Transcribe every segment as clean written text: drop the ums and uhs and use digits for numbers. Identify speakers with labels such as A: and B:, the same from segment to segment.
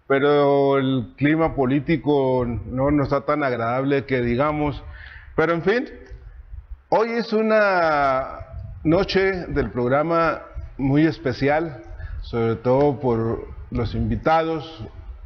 A: pero el clima político no está tan agradable que digamos. Pero en fin, hoy es una noche del programa muy especial, sobre todo por los invitados,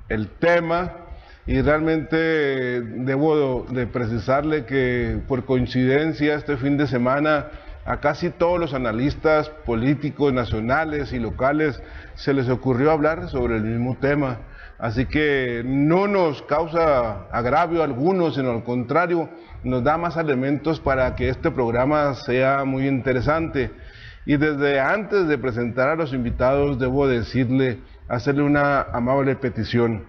A: el tema, y realmente debo de precisarle que por coincidencia este fin de semana a casi todos los analistas políticos nacionales y locales se les ocurrió hablar sobre el mismo tema. Así que no nos causa agravio alguno, sino al contrario, nos da más elementos para que este programa sea muy interesante. Y desde antes de presentar a los invitados, debo hacerle una amable petición.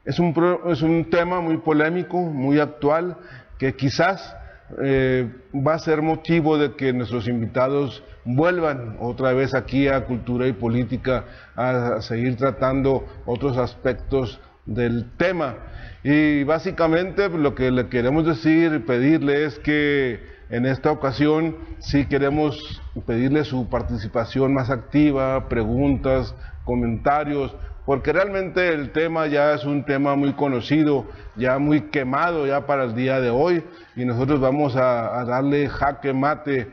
A: Es un tema muy polémico, muy actual, que quizás va a ser motivo de que nuestros invitados vuelvan otra vez aquí a Cultura y Política a seguir tratando otros aspectos del tema. Y básicamente lo que le queremos decir y pedirle es que en esta ocasión sí queremos pedirle su participación más activa, preguntas, comentarios, porque realmente el tema ya es un tema muy conocido, ya muy quemado ya para el día de hoy, y nosotros vamos a darle jaque mate,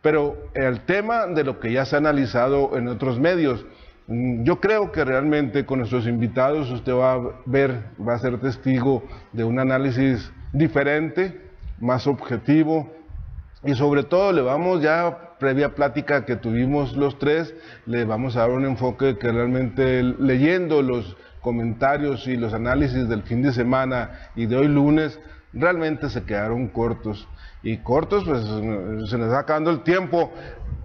A: pero el tema de lo que ya se ha analizado en otros medios. Yo creo que realmente con nuestros invitados usted va a ver, va a ser testigo de un análisis diferente, más objetivo, y sobre todo le vamos ya, previa plática que tuvimos los tres, le vamos a dar un enfoque que realmente leyendo los comentarios y los análisis del fin de semana y de hoy lunes, realmente se quedaron cortos. Y cortos, pues se nos está acabando el tiempo.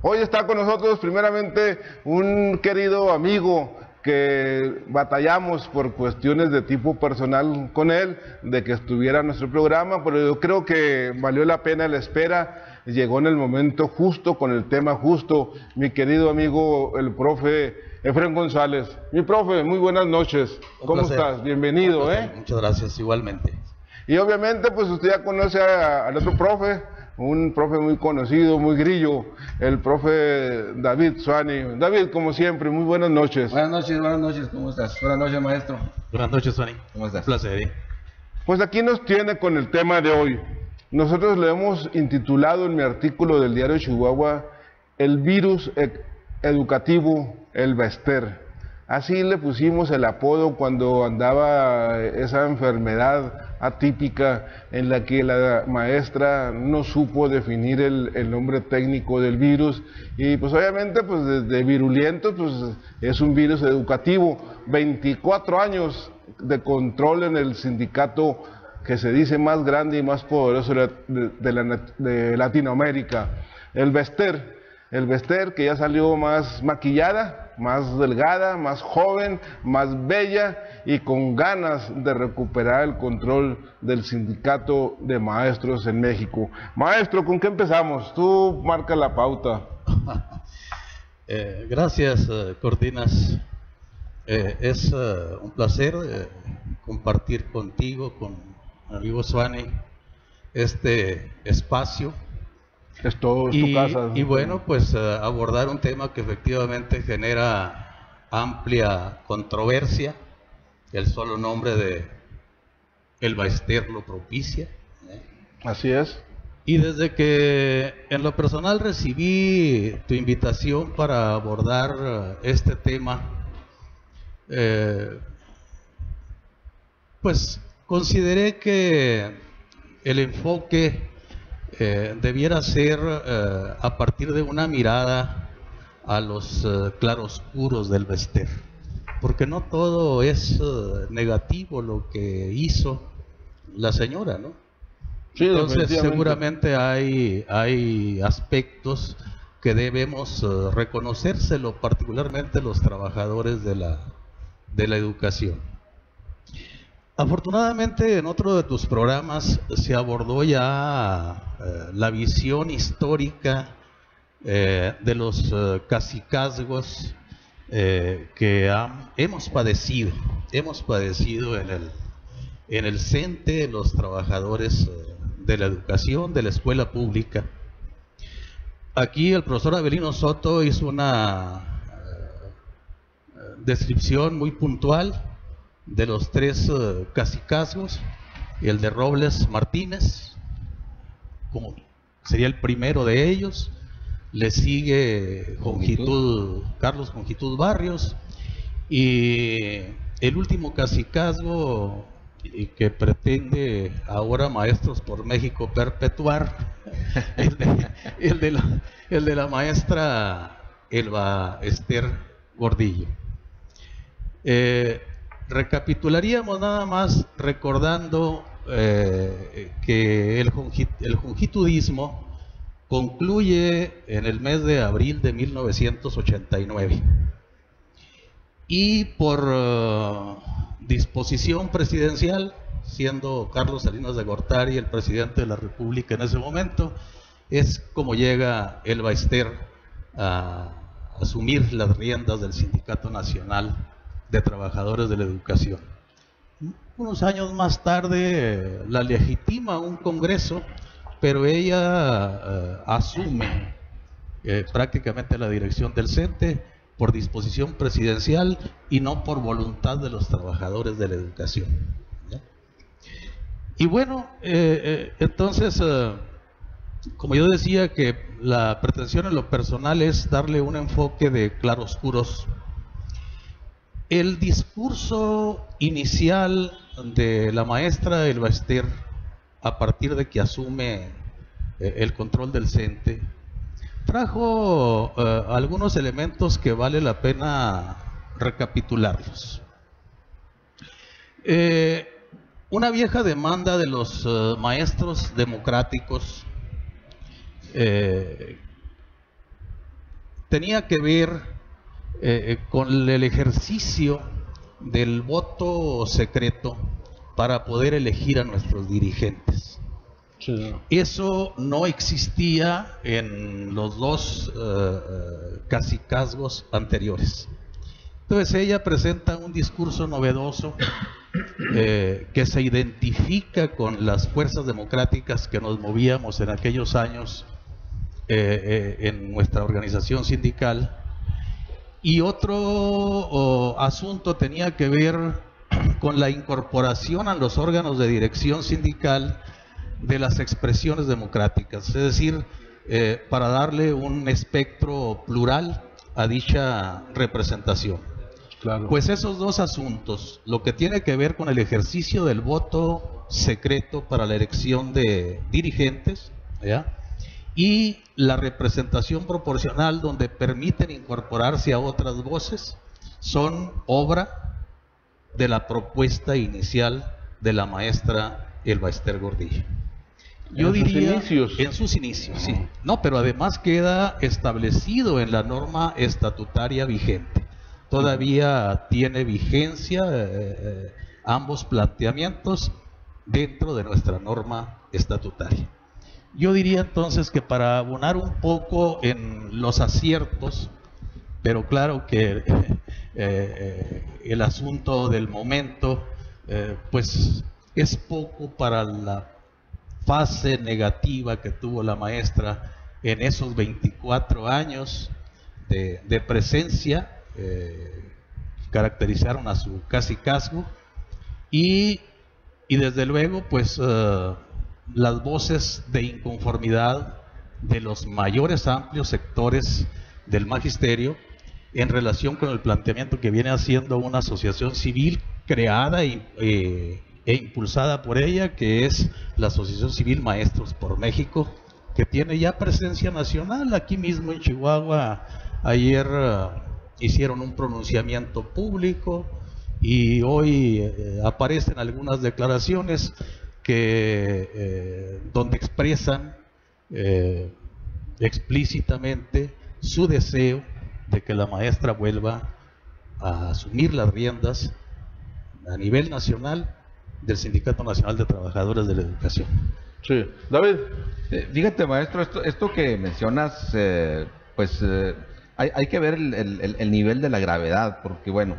A: Hoy está con nosotros primeramente un querido amigo que batallamos por cuestiones de tipo personal con él, de que estuviera en nuestro programa, pero yo creo que valió la pena la espera, llegó en el momento justo, con el tema justo, mi querido amigo, el profe Efraín González. Mi profe, muy buenas noches, ¿cómo estás? Bienvenido,
B: Muchas gracias, igualmente.
A: Y obviamente, pues usted ya conoce al otro profe, un profe muy conocido, muy grillo, el profe David Suani. David, como siempre, muy buenas noches.
C: Buenas noches, ¿cómo estás? Buenas noches, maestro.
B: Buenas noches, Suani.
C: ¿Cómo estás?
B: Un placer.
A: Pues aquí nos tiene con el tema de hoy. Nosotros le hemos intitulado en mi artículo del diario Chihuahua, el virus educativo, el Bester. Así le pusimos el apodo cuando andaba esa enfermedad atípica en la que la maestra no supo definir el nombre técnico del virus, y pues obviamente pues de virulento pues es un virus educativo. 24 años de control en el sindicato que se dice más grande y más poderoso de Latinoamérica, el Bester, que ya salió más maquillada, más delgada, más joven, más bella y con ganas de recuperar el control del sindicato de maestros en México. Maestro, ¿con qué empezamos? Tú marca la pauta.
B: Gracias, Cortinas. Es un placer compartir contigo, con mi amigo Suani, este espacio.
A: Es todo, es tu casa.
B: Y bueno, pues abordar un tema que efectivamente genera amplia controversia. El solo nombre de el Bester lo propicia.
A: Así es.
B: Y desde que en lo personal recibí tu invitación para abordar este tema, pues consideré que el enfoque debiera ser a partir de una mirada a los claroscuros del Bester, porque no todo es negativo lo que hizo la señora, ¿no?
A: Sí,
B: entonces seguramente hay aspectos que debemos reconocérselo, particularmente los trabajadores de la educación. Afortunadamente en otro de tus programas se abordó ya la visión histórica de los cacicazgos que hemos padecido en el CENTE, de los trabajadores de la educación, de la escuela pública. Aquí el profesor Avelino Soto hizo una descripción muy puntual de los tres cacicazgos, el de Robles Martínez, como sería el primero de ellos. Le sigue Carlos Jongitud Barrios, y el último cacicazgo que pretende ahora Maestros por México perpetuar, el de la maestra Elba Ester Gordillo. Recapitularíamos nada más recordando que el jongitudismo concluye en el mes de abril de 1989, y por disposición presidencial, siendo Carlos Salinas de Gortari el presidente de la República en ese momento, es como llega Elba Ester a asumir las riendas del Sindicato Nacional de Trabajadores de la Educación. Unos años más tarde la legitima un congreso, pero ella asume prácticamente la dirección del CENTE por disposición presidencial y no por voluntad de los trabajadores de la educación, ¿ya? Y bueno, entonces, como yo decía, que la pretensión en lo personal es darle un enfoque de claroscuros. El discurso inicial de la maestra Elba Ester, a partir de que asume el control del CENTE, trajo algunos elementos que vale la pena recapitularlos. Una vieja demanda de los maestros democráticos tenía que ver con el ejercicio del voto secreto para poder elegir a nuestros dirigentes. Sí. Eso no existía en los dos cacicazgos anteriores. Entonces ella presenta un discurso novedoso que se identifica con las fuerzas democráticas que nos movíamos en aquellos años en nuestra organización sindical. Y otro asunto tenía que ver con la incorporación a los órganos de dirección sindical de las expresiones democráticas, es decir, para darle un espectro plural a dicha representación. Claro. Pues esos dos asuntos, lo que tiene que ver con el ejercicio del voto secreto para la elección de dirigentes, ¿ya?, y la representación proporcional, donde permiten incorporarse a otras voces, son obra de la propuesta inicial de la maestra Elba Ester Gordillo. Yo diría, en sus inicios, sí. No, pero además queda establecido en la norma estatutaria vigente. Todavía tiene vigencia ambos planteamientos dentro de nuestra norma estatutaria. Yo diría entonces que, para abonar un poco en los aciertos, pero claro que el asunto del momento pues es poco para la fase negativa que tuvo la maestra en esos 24 años de presencia, caracterizaron a su cacicazgo, y desde luego pues las voces de inconformidad de los mayores amplios sectores del magisterio en relación con el planteamiento que viene haciendo una asociación civil creada e impulsada por ella, que es la Asociación Civil Maestros por México, que tiene ya presencia nacional. Aquí mismo en Chihuahua ayer hicieron un pronunciamiento público, y hoy aparecen algunas declaraciones que donde expresan explícitamente su deseo de que la maestra vuelva a asumir las riendas a nivel nacional del Sindicato Nacional de Trabajadores de la Educación.
A: Sí, David.
C: Fíjate, maestro, esto que mencionas, hay que ver el nivel de la gravedad, porque bueno,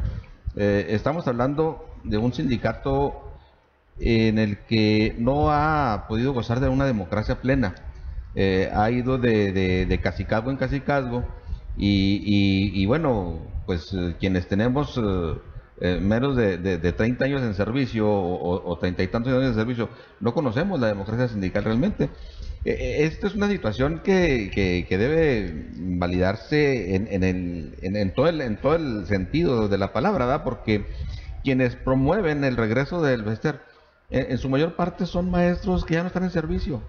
C: estamos hablando de un sindicato en el que no ha podido gozar de una democracia plena. Ha ido de cacicazgo en cacicazgo, y bueno, pues quienes tenemos menos de 30 años en servicio o 30 y tantos años en servicio, no conocemos la democracia sindical realmente. Esta es una situación que debe validarse en todo el sentido de la palabra, ¿verdad? Porque quienes promueven el regreso del Bester, en su mayor parte son maestros que ya no están en servicio.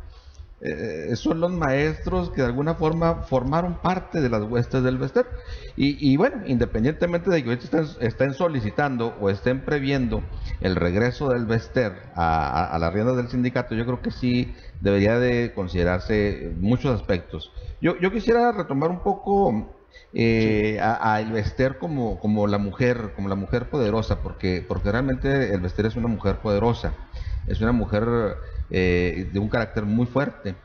C: Son los maestros que de alguna forma formaron parte de las huestes del Bester. Y bueno, independientemente de que estén solicitando o estén previendo el regreso del Bester a las riendas del sindicato, yo creo que sí debería de considerarse muchos aspectos. Yo quisiera retomar un poco a el Bester como la mujer poderosa, porque realmente el Bester es una mujer poderosa, es una mujer de un carácter muy fuerte.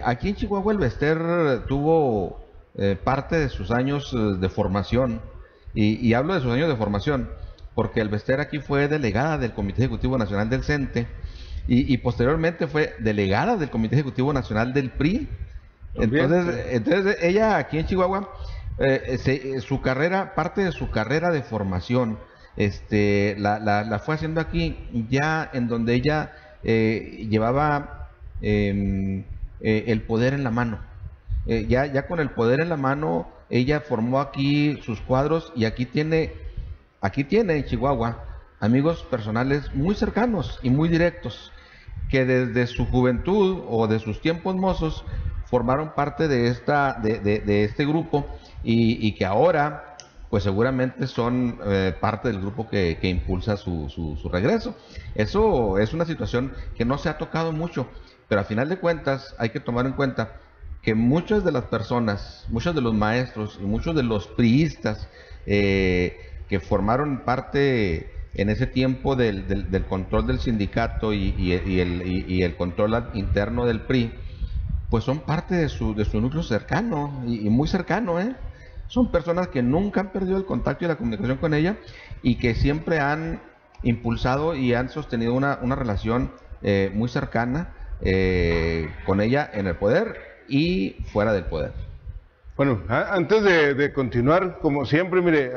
C: Aquí en Chihuahua el Bester tuvo parte de sus años de formación, y hablo de sus años de formación porque el Bester aquí fue delegada del Comité Ejecutivo Nacional del CENTE y posteriormente fue delegada del Comité Ejecutivo Nacional del PRI. Entonces ella aquí en Chihuahua, su carrera, parte de su carrera de formación, la fue haciendo aquí, ya en donde ella llevaba el poder en la mano. Ya con el poder en la mano, ella formó aquí sus cuadros, y aquí tiene en Chihuahua amigos personales muy cercanos y muy directos, que desde su juventud o de sus tiempos mozos formaron parte de este grupo, y que ahora pues seguramente son parte del grupo que impulsa su regreso. Eso es una situación que no se ha tocado mucho, pero a final de cuentas hay que tomar en cuenta que muchas de las personas, muchos de los maestros y muchos de los priistas que formaron parte en ese tiempo del control del sindicato y el control interno del PRI, pues son parte de su núcleo cercano y muy cercano, ¿eh? Son personas que nunca han perdido el contacto y la comunicación con ella, y que siempre han impulsado y han sostenido una relación muy cercana con ella en el poder y fuera del poder.
A: Bueno, antes de continuar, como siempre, mire,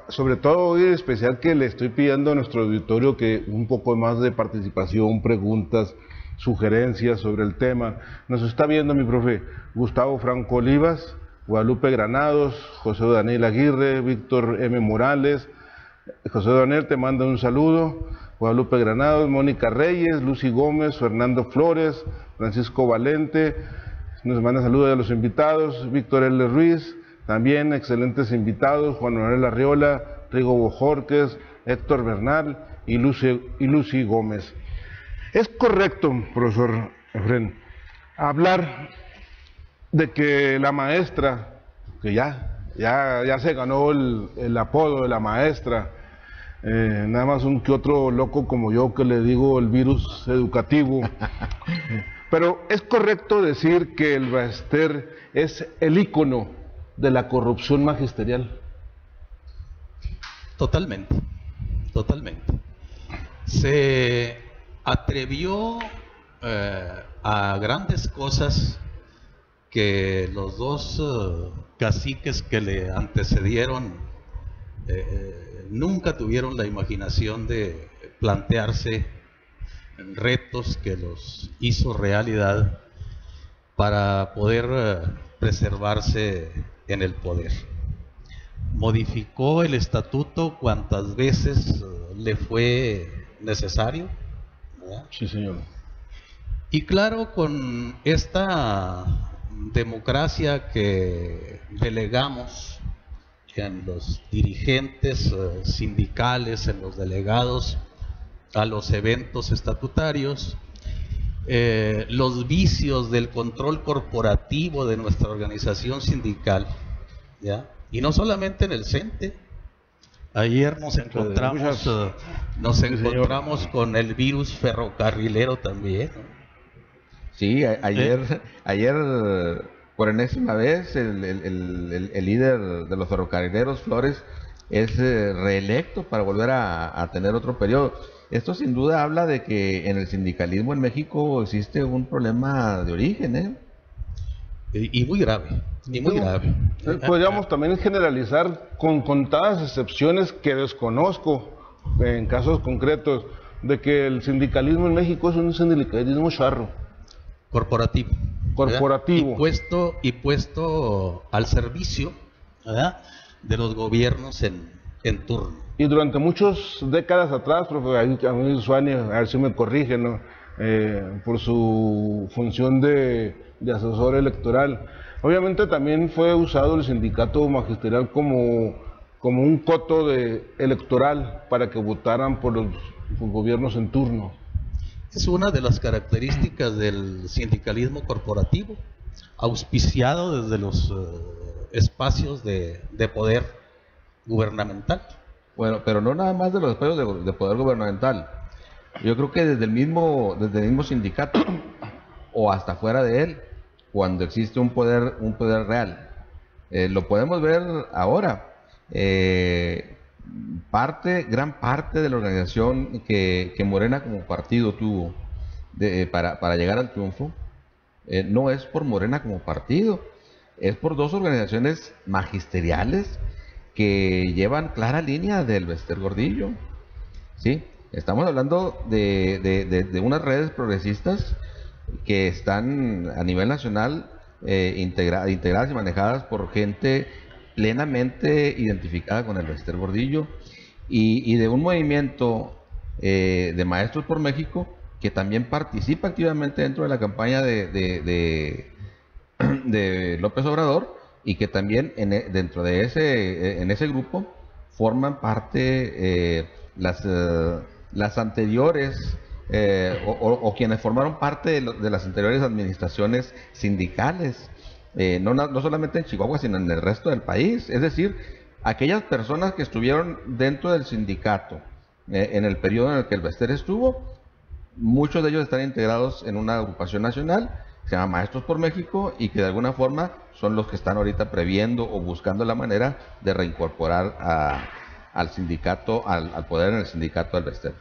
A: sobre todo hoy en especial, que le estoy pidiendo a nuestro auditorio que un poco más de participación, preguntas, sugerencias sobre el tema. Nos está viendo mi profe Gustavo Franco Olivas, Guadalupe Granados, José Daniel Aguirre, Víctor M. Morales. José Daniel te manda un saludo. Guadalupe Granados, Mónica Reyes, Lucy Gómez, Fernando Flores, Francisco Valente, nos manda saludos a los invitados. Víctor L. Ruiz, también excelentes invitados, Juan Manuel Arriola, Rigo Bojorquez, Héctor Bernal y Lucy Gómez. Es correcto, profesor Efrén, hablar de que la maestra, que ya se ganó el apodo de la maestra, nada más un que otro loco como yo que le digo el virus educativo, pero es correcto decir que el Bester es el ícono de la corrupción magisterial.
B: Totalmente, totalmente. Se atrevió a grandes cosas que los dos caciques que le antecedieron nunca tuvieron la imaginación de plantearse retos que los hizo realidad para poder preservarse en el poder. Modificó el estatuto cuantas veces le fue necesario, ¿verdad?
A: Sí, señor.
B: Y claro, con esta democracia que delegamos en los dirigentes sindicales, en los delegados a los eventos estatutarios, los vicios del control corporativo de nuestra organización sindical, ¿ya? Y no solamente en el CENTE. Ayer nos encontramos con el virus ferrocarrilero también, ¿no?
C: Sí, ayer por enésima vez el líder de los ferrocarrileros, Flores, es reelecto para volver a tener otro periodo. Esto sin duda habla de que en el sindicalismo en México existe un problema de origen, ¿eh?
B: y muy grave, y muy grave.
A: Podríamos también generalizar con contadas excepciones que desconozco en casos concretos de que el sindicalismo en México es un sindicalismo charro.
B: Corporativo.
A: Corporativo.
B: Y puesto al servicio, ¿verdad?, de los gobiernos en turno.
A: Y durante muchas décadas atrás, profe, a mí Suani, a ver si me corrige, ¿no? Por su función de asesor electoral, obviamente también fue usado el sindicato magisterial como un coto electoral para que votaran por los gobiernos en turno.
B: Es una de las características del sindicalismo corporativo, auspiciado desde los espacios de poder gubernamental.
C: Bueno, pero no nada más de los espacios de poder gubernamental. Yo creo que desde el mismo sindicato o hasta fuera de él, cuando existe un poder real. Lo podemos ver ahora. Gran parte de la organización que Morena como partido tuvo para llegar al triunfo, no es por Morena como partido, es por dos organizaciones magisteriales que llevan clara línea del Bester Gordillo, ¿sí? Estamos hablando de unas redes progresistas que están a nivel nacional integradas y manejadas por gente plenamente identificada con el Bester Gordillo y de un movimiento de Maestros por México que también participa activamente dentro de la campaña de López Obrador y que también dentro de ese grupo forman parte las anteriores o quienes formaron parte de las anteriores administraciones sindicales, no solamente en Chihuahua, sino en el resto del país. Es decir, aquellas personas que estuvieron dentro del sindicato en el periodo en el que el Bester estuvo, muchos de ellos están integrados en una agrupación nacional que se llama Maestros por México y que de alguna forma son los que están ahorita previendo o buscando la manera de reincorporar al sindicato, al poder en el sindicato del Bester.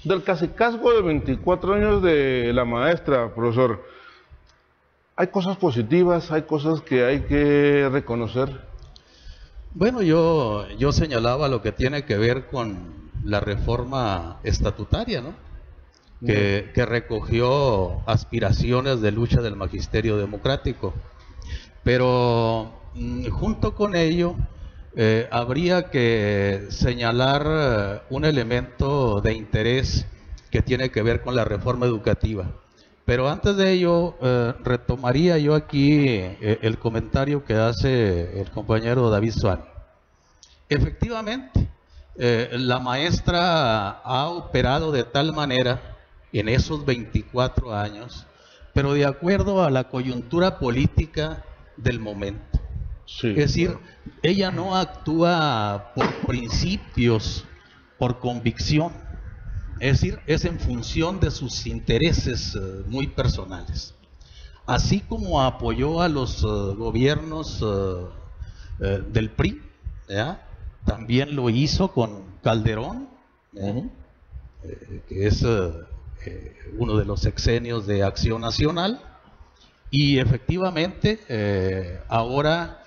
A: Del cacicazgo de 24 años de la maestra, profesor, ¿hay cosas positivas, hay cosas que hay que reconocer?
B: Bueno, yo señalaba lo que tiene que ver con la reforma estatutaria, ¿no? Que recogió aspiraciones de lucha del magisterio democrático. Pero junto con ello habría que señalar un elemento de interés que tiene que ver con la reforma educativa. Pero antes de ello, retomaría yo aquí el comentario que hace el compañero David Suani. Efectivamente, la maestra ha operado de tal manera en esos 24 años, pero de acuerdo a la coyuntura política del momento.
A: Sí,
B: es decir, ella no actúa por principios, por convicción, es decir, es en función de sus intereses muy personales. Así como apoyó a los gobiernos del PRI, ¿ya?, también lo hizo con Calderón, que es uno de los sexenios de Acción Nacional, y efectivamente ahora,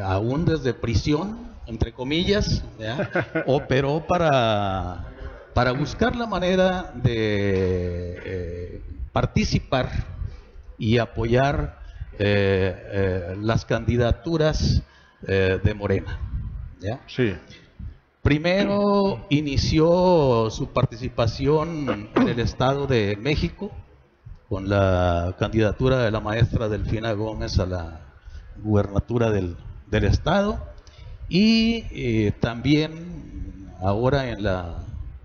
B: aún desde prisión, entre comillas, ¿ya?, operó para buscar la manera de participar y apoyar las candidaturas de Morena, ¿ya?
A: Sí.
B: Primero inició su participación en el Estado de México con la candidatura de la maestra Delfina Gómez a la gubernatura del Estado y también ahora en la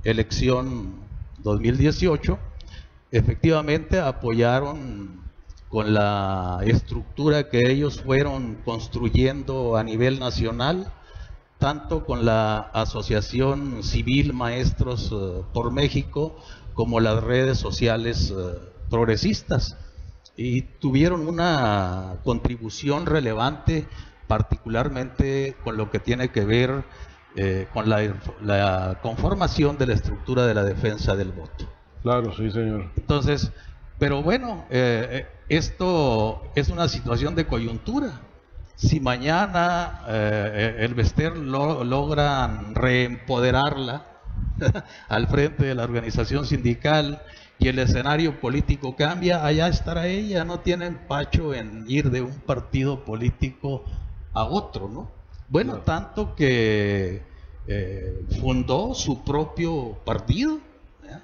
B: elección 2018 efectivamente apoyaron con la estructura que ellos fueron construyendo a nivel nacional, tanto con la Asociación Civil Maestros por México como las redes sociales progresistas, y tuvieron una contribución relevante, particularmente con lo que tiene que ver con la conformación de la estructura de la defensa del voto.
A: Claro, sí, señor.
B: Entonces, pero bueno, esto es una situación de coyuntura. Si mañana el Bester logran reempoderarla al frente de la organización sindical y el escenario político cambia, allá estará ella, no tiene empacho en ir de un partido político a otro, ¿no? Bueno, no. Tanto que fundó su propio partido, ¿ya?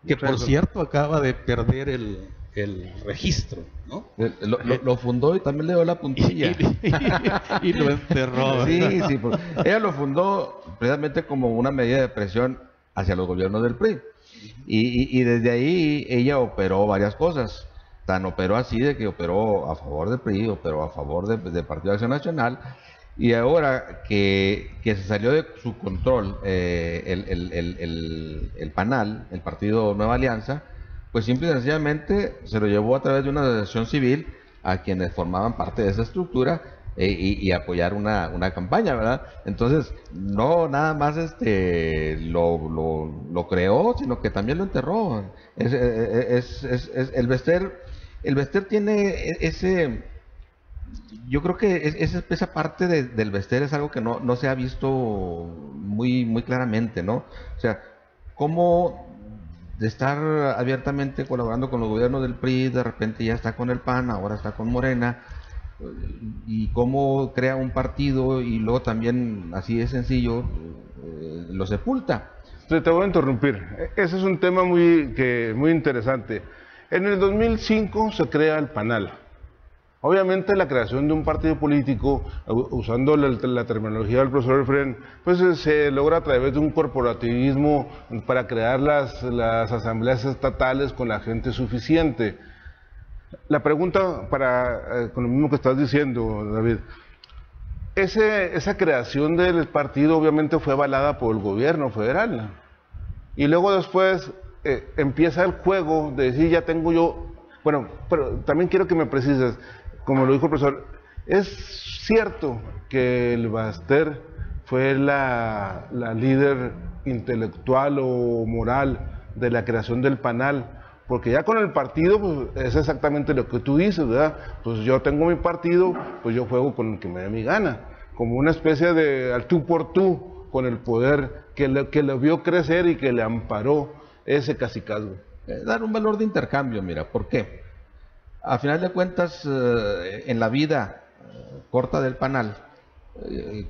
B: Que por cierto acaba de perder el registro, ¿no?
C: Lo fundó y también le dio la puntilla.
B: Y lo enterró.
C: Sí, sí, ella lo fundó precisamente como una medida de presión hacia los gobiernos del PRI. Y desde ahí ella operó varias cosas. Tan operó así de que operó a favor del PRI, operó a favor del Partido de Acción Nacional. Y ahora que se salió de su control el PANAL, el Partido Nueva Alianza, pues simple y sencillamente se lo llevó a través de una asociación civil a quienes formaban parte de esa estructura y apoyar una campaña, ¿verdad? Entonces, no nada más lo creó, sino que también lo enterró. El Bester tiene ese... Yo creo que esa parte del Bester es algo que no se ha visto muy claramente, ¿no? O sea, cómo de estar abiertamente colaborando con los gobiernos del PRI, de repente ya está con el PAN, ahora está con Morena, y cómo crea un partido y luego también, así de sencillo, lo sepulta.
A: Te voy a interrumpir. Ese es un tema muy interesante. En el 2005 se crea el PANAL. Obviamente la creación de un partido político, usando la terminología del profesor Efren, pues se logra a través de un corporativismo para crear las asambleas estatales con la gente suficiente. La pregunta, con lo mismo que estás diciendo, David, esa creación del partido obviamente fue avalada por el gobierno federal. Y luego después empieza el juego de decir, ya tengo yo... Bueno, pero también quiero que me precises, como lo dijo el profesor, ¿es cierto que el Bester fue la líder intelectual o moral de la creación del PANAL? Porque ya con el partido, pues, es exactamente lo que tú dices, ¿verdad? Pues yo tengo mi partido, pues yo juego con el que me dé mi gana, como una especie de al tú por tú, con el poder que lo vio crecer y que le amparó ese cacicazgo.
C: Dar un valor de intercambio, mira, ¿por qué? A final de cuentas, en la vida corta del PANAL,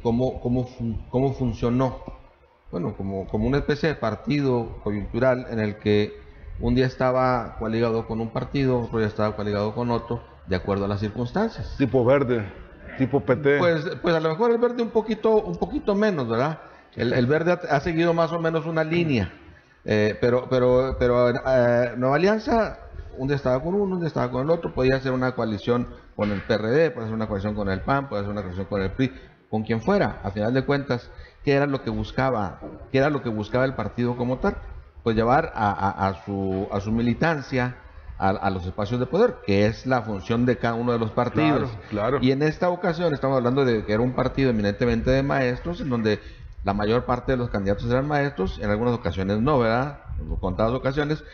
C: ¿cómo funcionó? Bueno, como una especie de partido coyuntural en el que un día estaba coaligado con un partido, otro día estaba coaligado con otro, de acuerdo a las circunstancias.
A: Tipo Verde, tipo PT.
C: Pues a lo mejor el Verde un poquito menos, ¿verdad? El Verde ha seguido más o menos una línea, pero Nueva Alianza, un día estaba con uno, un día estaba con el otro, podía hacer una coalición con el PRD, puede hacer una coalición con el PAN, puede hacer una coalición con el PRI, con quien fuera. A final de cuentas, ¿qué era lo que buscaba el partido como tal? Pues llevar a su militancia a los espacios de poder, que es la función de cada uno de los partidos.
A: Claro.
C: Y en esta ocasión estamos hablando de que era un partido eminentemente de maestros, en donde la mayor parte de los candidatos eran maestros, en algunas ocasiones no, ¿verdad? En contadas ocasiones.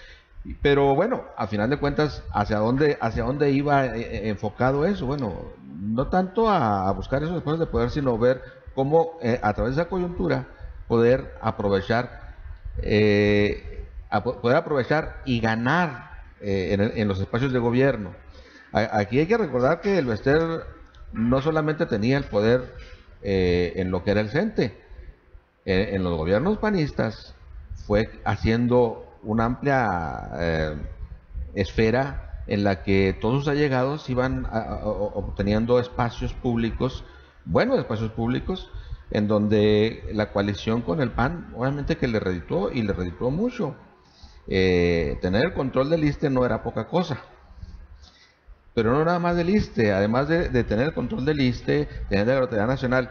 C: Pero bueno, a final de cuentas, ¿hacia dónde iba enfocado eso? Bueno, no tanto a buscar esos espacios de poder, sino ver cómo a través de esa coyuntura poder aprovechar y ganar en los espacios de gobierno. Aquí hay que recordar que el Bester no solamente tenía el poder en lo que era el CENTE, en los gobiernos panistas fue haciendo una amplia esfera en la que todos sus allegados iban obteniendo espacios públicos, buenos espacios públicos, en donde la coalición con el PAN obviamente que le redituó y le redituó mucho. Tener el control del ISSSTE no era poca cosa, pero no nada más del ISSSTE, además de tener el control del ISSSTE, tener la Lotería Nacional,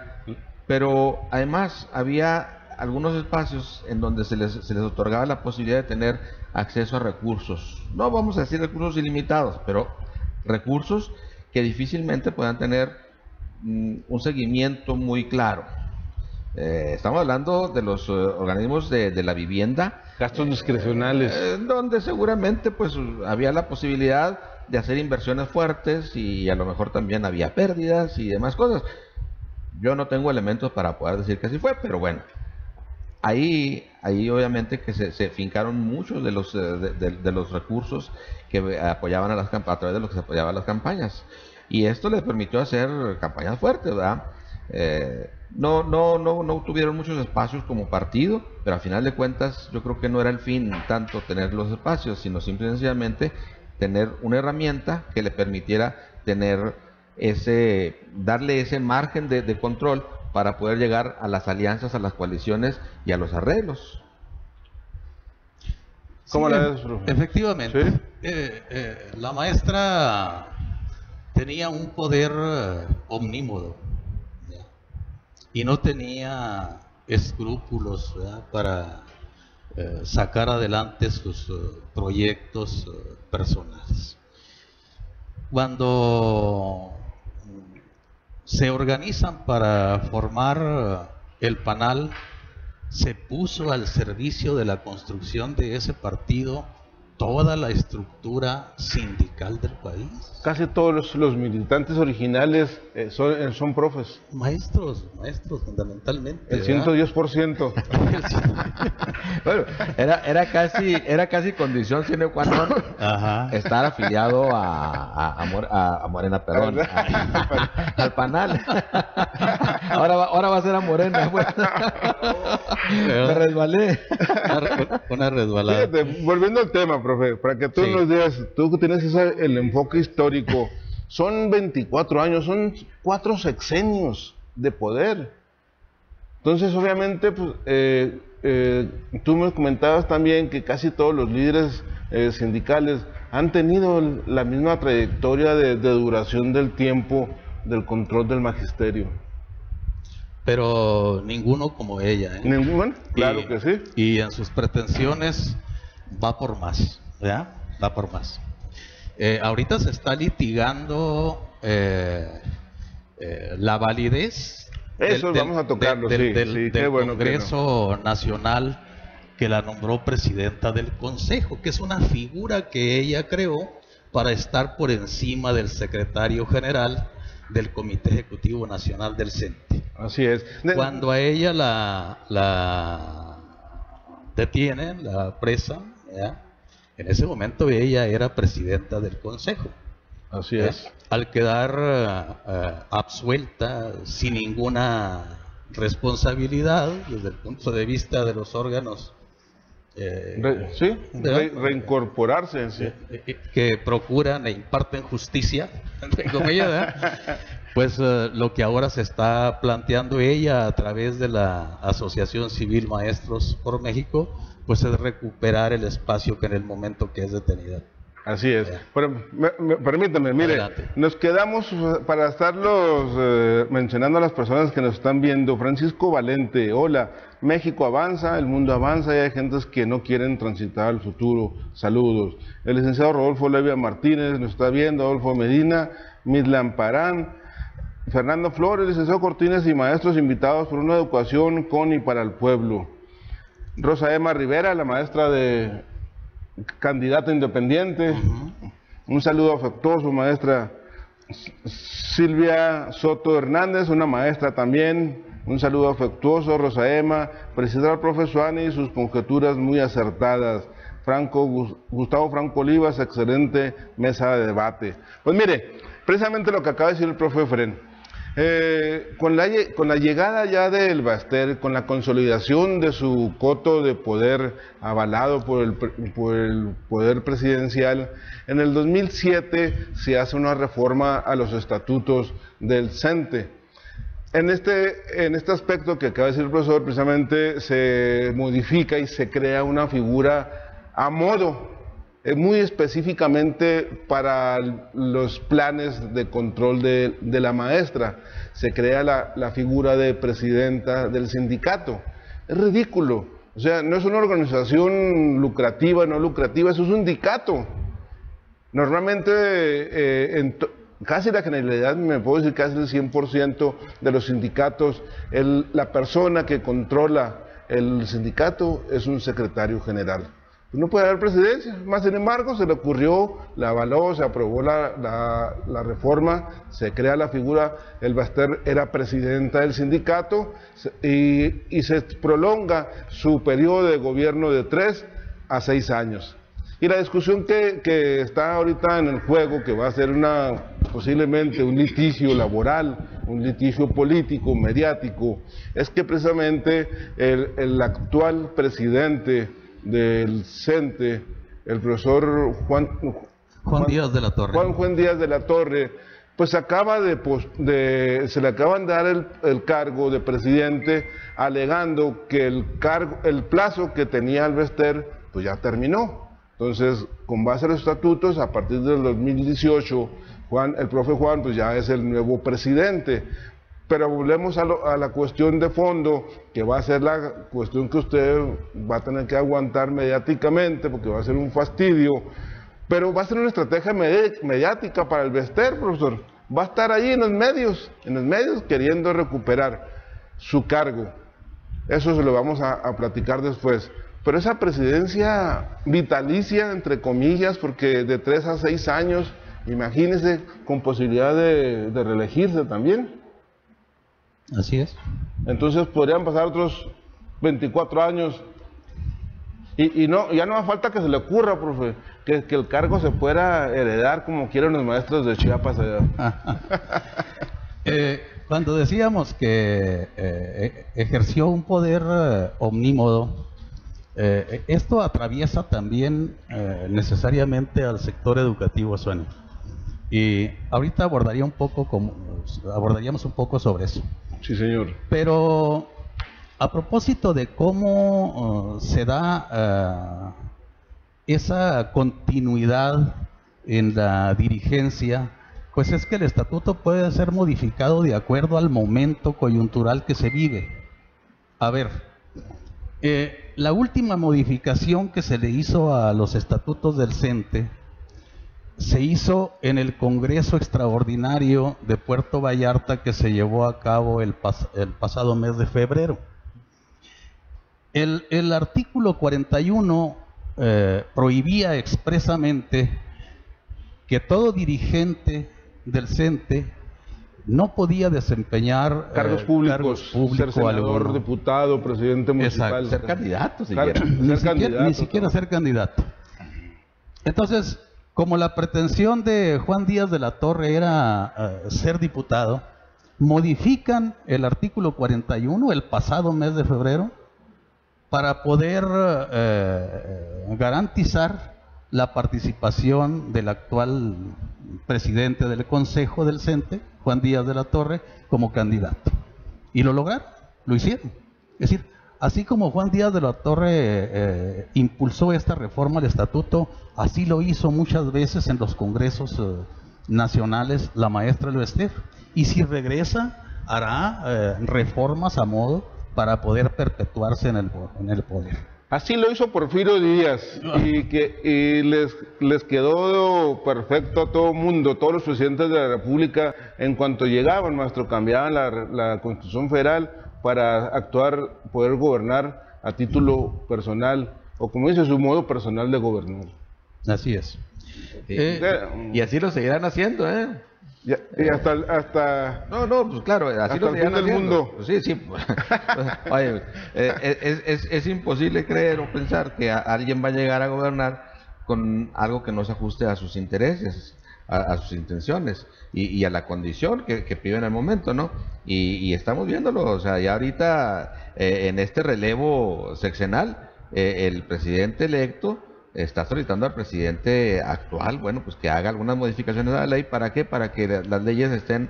C: pero además había algunos espacios en donde se les otorgaba la posibilidad de tener acceso a recursos, no vamos a decir recursos ilimitados, pero recursos que difícilmente puedan tener un seguimiento muy claro. Estamos hablando de los organismos de la vivienda,
A: gastos discrecionales,
C: donde seguramente pues había la posibilidad de hacer inversiones fuertes y a lo mejor también había pérdidas y demás cosas. Yo no tengo elementos para poder decir que así fue, pero bueno, ahí obviamente que se fincaron muchos de los recursos que apoyaban a través de los que se apoyaban las campañas, y esto les permitió hacer campañas fuertes, ¿verdad? No tuvieron muchos espacios como partido, pero a final de cuentas yo creo que no era el fin tanto tener los espacios, sino simple y sencillamente tener una herramienta que le permitiera darle ese margen de control para poder llegar a las alianzas, a las coaliciones y a los arreglos.
A: ¿Cómo la ves, profe?
B: Efectivamente.
A: ¿Sí?
B: La maestra tenía un poder omnímodo, ¿ya? Y no tenía escrúpulos, ¿verdad?, para sacar adelante sus proyectos personales. Cuando se organizan para formar el PANAL, se puso al servicio de la construcción de ese partido toda la estructura sindical del país.
A: Casi todos los militantes originales son profes.
B: Maestros fundamentalmente.
A: El 110%.
C: Bueno, era casi condición sine qua non estar afiliado a Morena, perdón, al PANAL. Ahora va a ser a Morena. Pues. Me resbalé.
B: Una resbalada.
A: Fíjate, volviendo al tema, profe, para que tú nos digas, tú que tienes el enfoque histórico, son 24 años, son 4 sexenios de poder. Entonces, obviamente, pues, tú me comentabas también que casi todos los líderes sindicales han tenido la misma trayectoria de duración del tiempo del control del magisterio.
B: Pero ninguno como ella, ¿eh?
A: ¿Ninguno? Claro que sí.
B: Y en sus pretensiones va por más, ¿ya? Va por más. Ahorita se está litigando la validez
A: vamos a tocarlo,
B: del Congreso Nacional, que la nombró presidenta del Consejo, que es una figura que ella creó para estar por encima del secretario general del Comité Ejecutivo Nacional del CENTE.
A: Así es.
B: Cuando a ella la detienen, la apresan, ¿ya?, en ese momento ella era presidenta del Consejo.
A: Así es.
B: Al quedar absuelta, sin ninguna responsabilidad desde el punto de vista de los órganos
A: reincorporarse,
B: que procuran e imparten justicia, entre comillas, ¿verdad? Pues lo que ahora se está planteando ella a través de la Asociación Civil Maestros por México, pues es recuperar el espacio que en el momento que es detenida.
A: Así es. Pero, permítame, mire, adelante. Nos quedamos para estarlos mencionando a las personas que nos están viendo. Francisco Valente, hola, México avanza, el mundo avanza y hay gentes que no quieren transitar al futuro. Saludos. El licenciado Rodolfo Levia Martínez nos está viendo, Adolfo Medina, Midlan Parán, Fernando Flores, licenciado Cortines y maestros invitados por una educación con y para el pueblo. Rosa Emma Rivera, la maestra de candidata independiente. Un saludo afectuoso, maestra. Silvia Soto Hernández, una maestra también. Un saludo afectuoso, Rosa Emma. Felicitar al profe Suani y sus conjeturas muy acertadas. Gustavo Franco Olivas, excelente mesa de debate. Pues mire, precisamente lo que acaba de decir el profe Fren. Con la llegada ya del Baster, con la consolidación de su coto de poder avalado por el poder presidencial, en el 2007 se hace una reforma a los estatutos del CENTE. En este aspecto que acaba de decir el profesor, precisamente se modifica y se crea una figura a modo, muy específicamente para los planes de control de la maestra. Se crea la figura de presidenta del sindicato. Es ridículo. O sea, no es una organización lucrativa, no lucrativa, es un sindicato. Normalmente, casi la generalidad, me puedo decir casi el 100% de los sindicatos, la persona que controla el sindicato es un secretario general. no puede haber presidencia. Más sin embargo, se le ocurrió, la avaló, se aprobó la reforma, se crea la figura, el Baster era presidenta del sindicato y se prolonga su periodo de gobierno de 3 a 6 años. Y la discusión que está ahorita en el juego, que va a ser posiblemente un litigio laboral, un litigio político, mediático, es que precisamente el actual presidente del CENTE, el profesor Juan
B: Díaz de la Torre.
A: Juan Díaz de la Torre, pues se le acaban de dar el cargo de presidente, alegando que el plazo que tenía el Baster pues ya terminó. Entonces, con base a los estatutos, a partir del 2018, el profe Juan pues ya es el nuevo presidente. Pero volvemos a la cuestión de fondo, que va a ser la cuestión que usted va a tener que aguantar mediáticamente, porque va a ser un fastidio, pero va a ser una estrategia mediática para el Baster, profesor. Va a estar ahí en los medios queriendo recuperar su cargo. Eso se lo vamos a platicar después. Pero esa presidencia vitalicia, entre comillas, porque de 3 a 6 años, imagínese, con posibilidad de reelegirse también.
B: Así es.
A: Entonces podrían pasar otros 24 años y ya no hace falta que se le ocurra, profe, que el cargo se pueda heredar como quieren los maestros de Chiapas allá.
B: Cuando decíamos que ejerció un poder omnímodo, esto atraviesa también necesariamente al sector educativo, suena. Y ahorita abordaríamos un poco sobre eso.
A: Sí, señor.
B: Pero a propósito de cómo se da esa continuidad en la dirigencia, pues es que el estatuto puede ser modificado de acuerdo al momento coyuntural que se vive. A ver, la última modificación que se le hizo a los estatutos del CENTE se hizo en el Congreso Extraordinario de Puerto Vallarta, que se llevó a cabo el pasado mes de febrero. El artículo 41 prohibía expresamente que todo dirigente del CENTE no podía desempeñar
A: cargos públicos, ser senador, diputado, presidente municipal.
C: Ser candidato,
B: ni siquiera ser candidato. Entonces, como la pretensión de Juan Díaz de la Torre era ser diputado, modifican el artículo 41 el pasado mes de febrero para poder garantizar la participación del actual presidente del Consejo del CENTE, Juan Díaz de la Torre, como candidato. Y lo lograron, lo hicieron. Es decir, así como Juan Díaz de la Torre impulsó esta reforma al estatuto, así lo hizo muchas veces en los congresos nacionales la maestra El Baster. Y si regresa, hará reformas a modo para poder perpetuarse en el poder.
A: Así lo hizo Porfirio Díaz y les quedó perfecto a todo mundo, todos los presidentes de la República, en cuanto llegaban, maestro, cambiaban la Constitución Federal para poder gobernar a título personal, o como dice, su modo personal de gobernar.
B: Así es.
C: Y así lo seguirán haciendo,
A: Y hasta
C: no, pues claro, así lo seguirán
A: haciendo. Mundo.
C: Sí. Oye, es imposible creer o pensar que alguien va a llegar a gobernar con algo que no se ajuste a sus intereses, a sus intenciones y a la condición que pide en el momento, ¿no? Y estamos viéndolo, o sea, ya ahorita en este relevo sexenal, el presidente electo está solicitando al presidente actual, bueno, pues que haga algunas modificaciones a la ley. ¿Para qué? Para que las leyes estén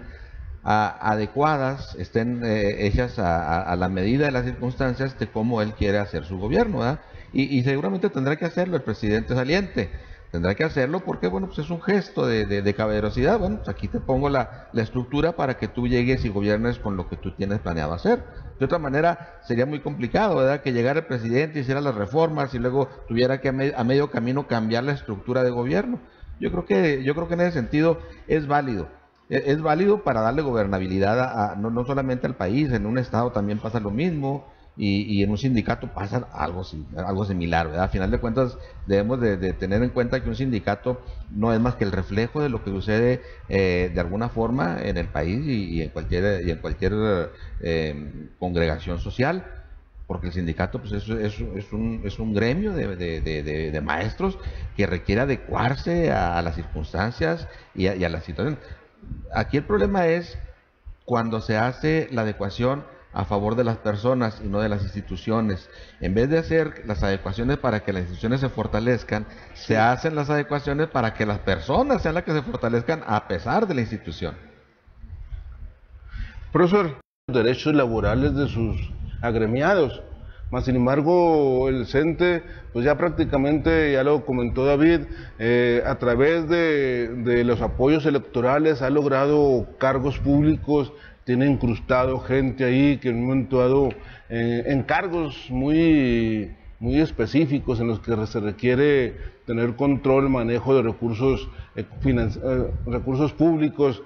C: adecuadas, estén hechas a la medida de las circunstancias de cómo él quiere hacer su gobierno, ¿verdad? Y seguramente tendrá que hacerlo el presidente saliente. Tendrá que hacerlo porque, bueno, pues es un gesto de caballerosidad. Bueno, pues aquí te pongo la estructura para que tú llegues y gobiernes con lo que tú tienes planeado hacer. De otra manera, sería muy complicado, ¿verdad? Que llegara el presidente, hiciera las reformas y luego tuviera que a medio camino cambiar la estructura de gobierno. Yo creo que en ese sentido es válido. Es válido para darle gobernabilidad no solamente al país, en un estado también pasa lo mismo. Y en un sindicato pasa algo similar, ¿verdad? A final de cuentas debemos de tener en cuenta que un sindicato no es más que el reflejo de lo que sucede de alguna forma en el país y en cualquier congregación social, porque el sindicato pues es un gremio de maestros que requiere adecuarse a las circunstancias y a la situación. Aquí el problema es cuando se hace la adecuación a favor de las personas y no de las instituciones. En vez de hacer las adecuaciones para que las instituciones se fortalezcan, se hacen las adecuaciones para que las personas sean las que se fortalezcan a pesar de la institución.
A: Profesor, los derechos laborales de sus agremiados, más sin embargo el CENTE, pues ya prácticamente, ya lo comentó David, a través de los apoyos electorales ha logrado cargos públicos, tiene incrustado gente ahí que en un momento dado en cargos muy específicos en los que se requiere tener control, manejo de recursos públicos.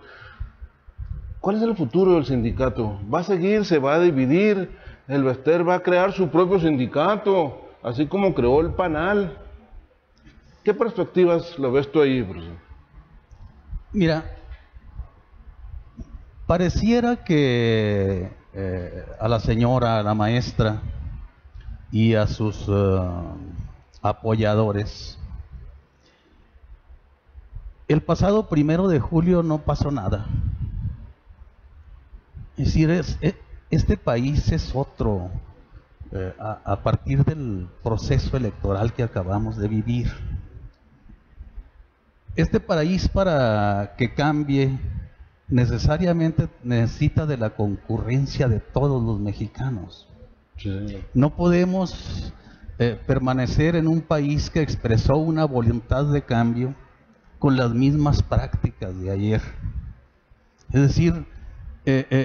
A: ¿Cuál es el futuro del sindicato? ¿Va a seguir? ¿Se va a dividir? ¿El Bester va a crear su propio sindicato, así como creó el PANAL? ¿Qué perspectivas lo ves tú ahí, profesor?
B: Mira, pareciera que a la señora, a la maestra y a sus apoyadores, el pasado 1 de julio no pasó nada. Es decir, este país es otro a partir del proceso electoral que acabamos de vivir. Este país, para que cambie, necesariamente necesita de la concurrencia de todos los mexicanos. Sí. No podemos permanecer en un país que expresó una voluntad de cambio con las mismas prácticas de ayer. Es decir,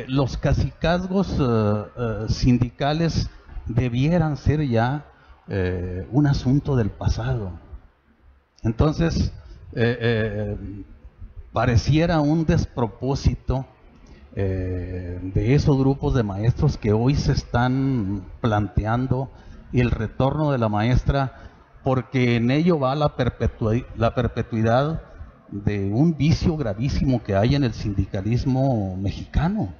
B: los cacicazgos sindicales debieran ser ya un asunto del pasado. Entonces, pareciera un despropósito de esos grupos de maestros que hoy se están planteando el retorno de la maestra, porque en ello va la perpetuidad de un vicio gravísimo que hay en el sindicalismo mexicano.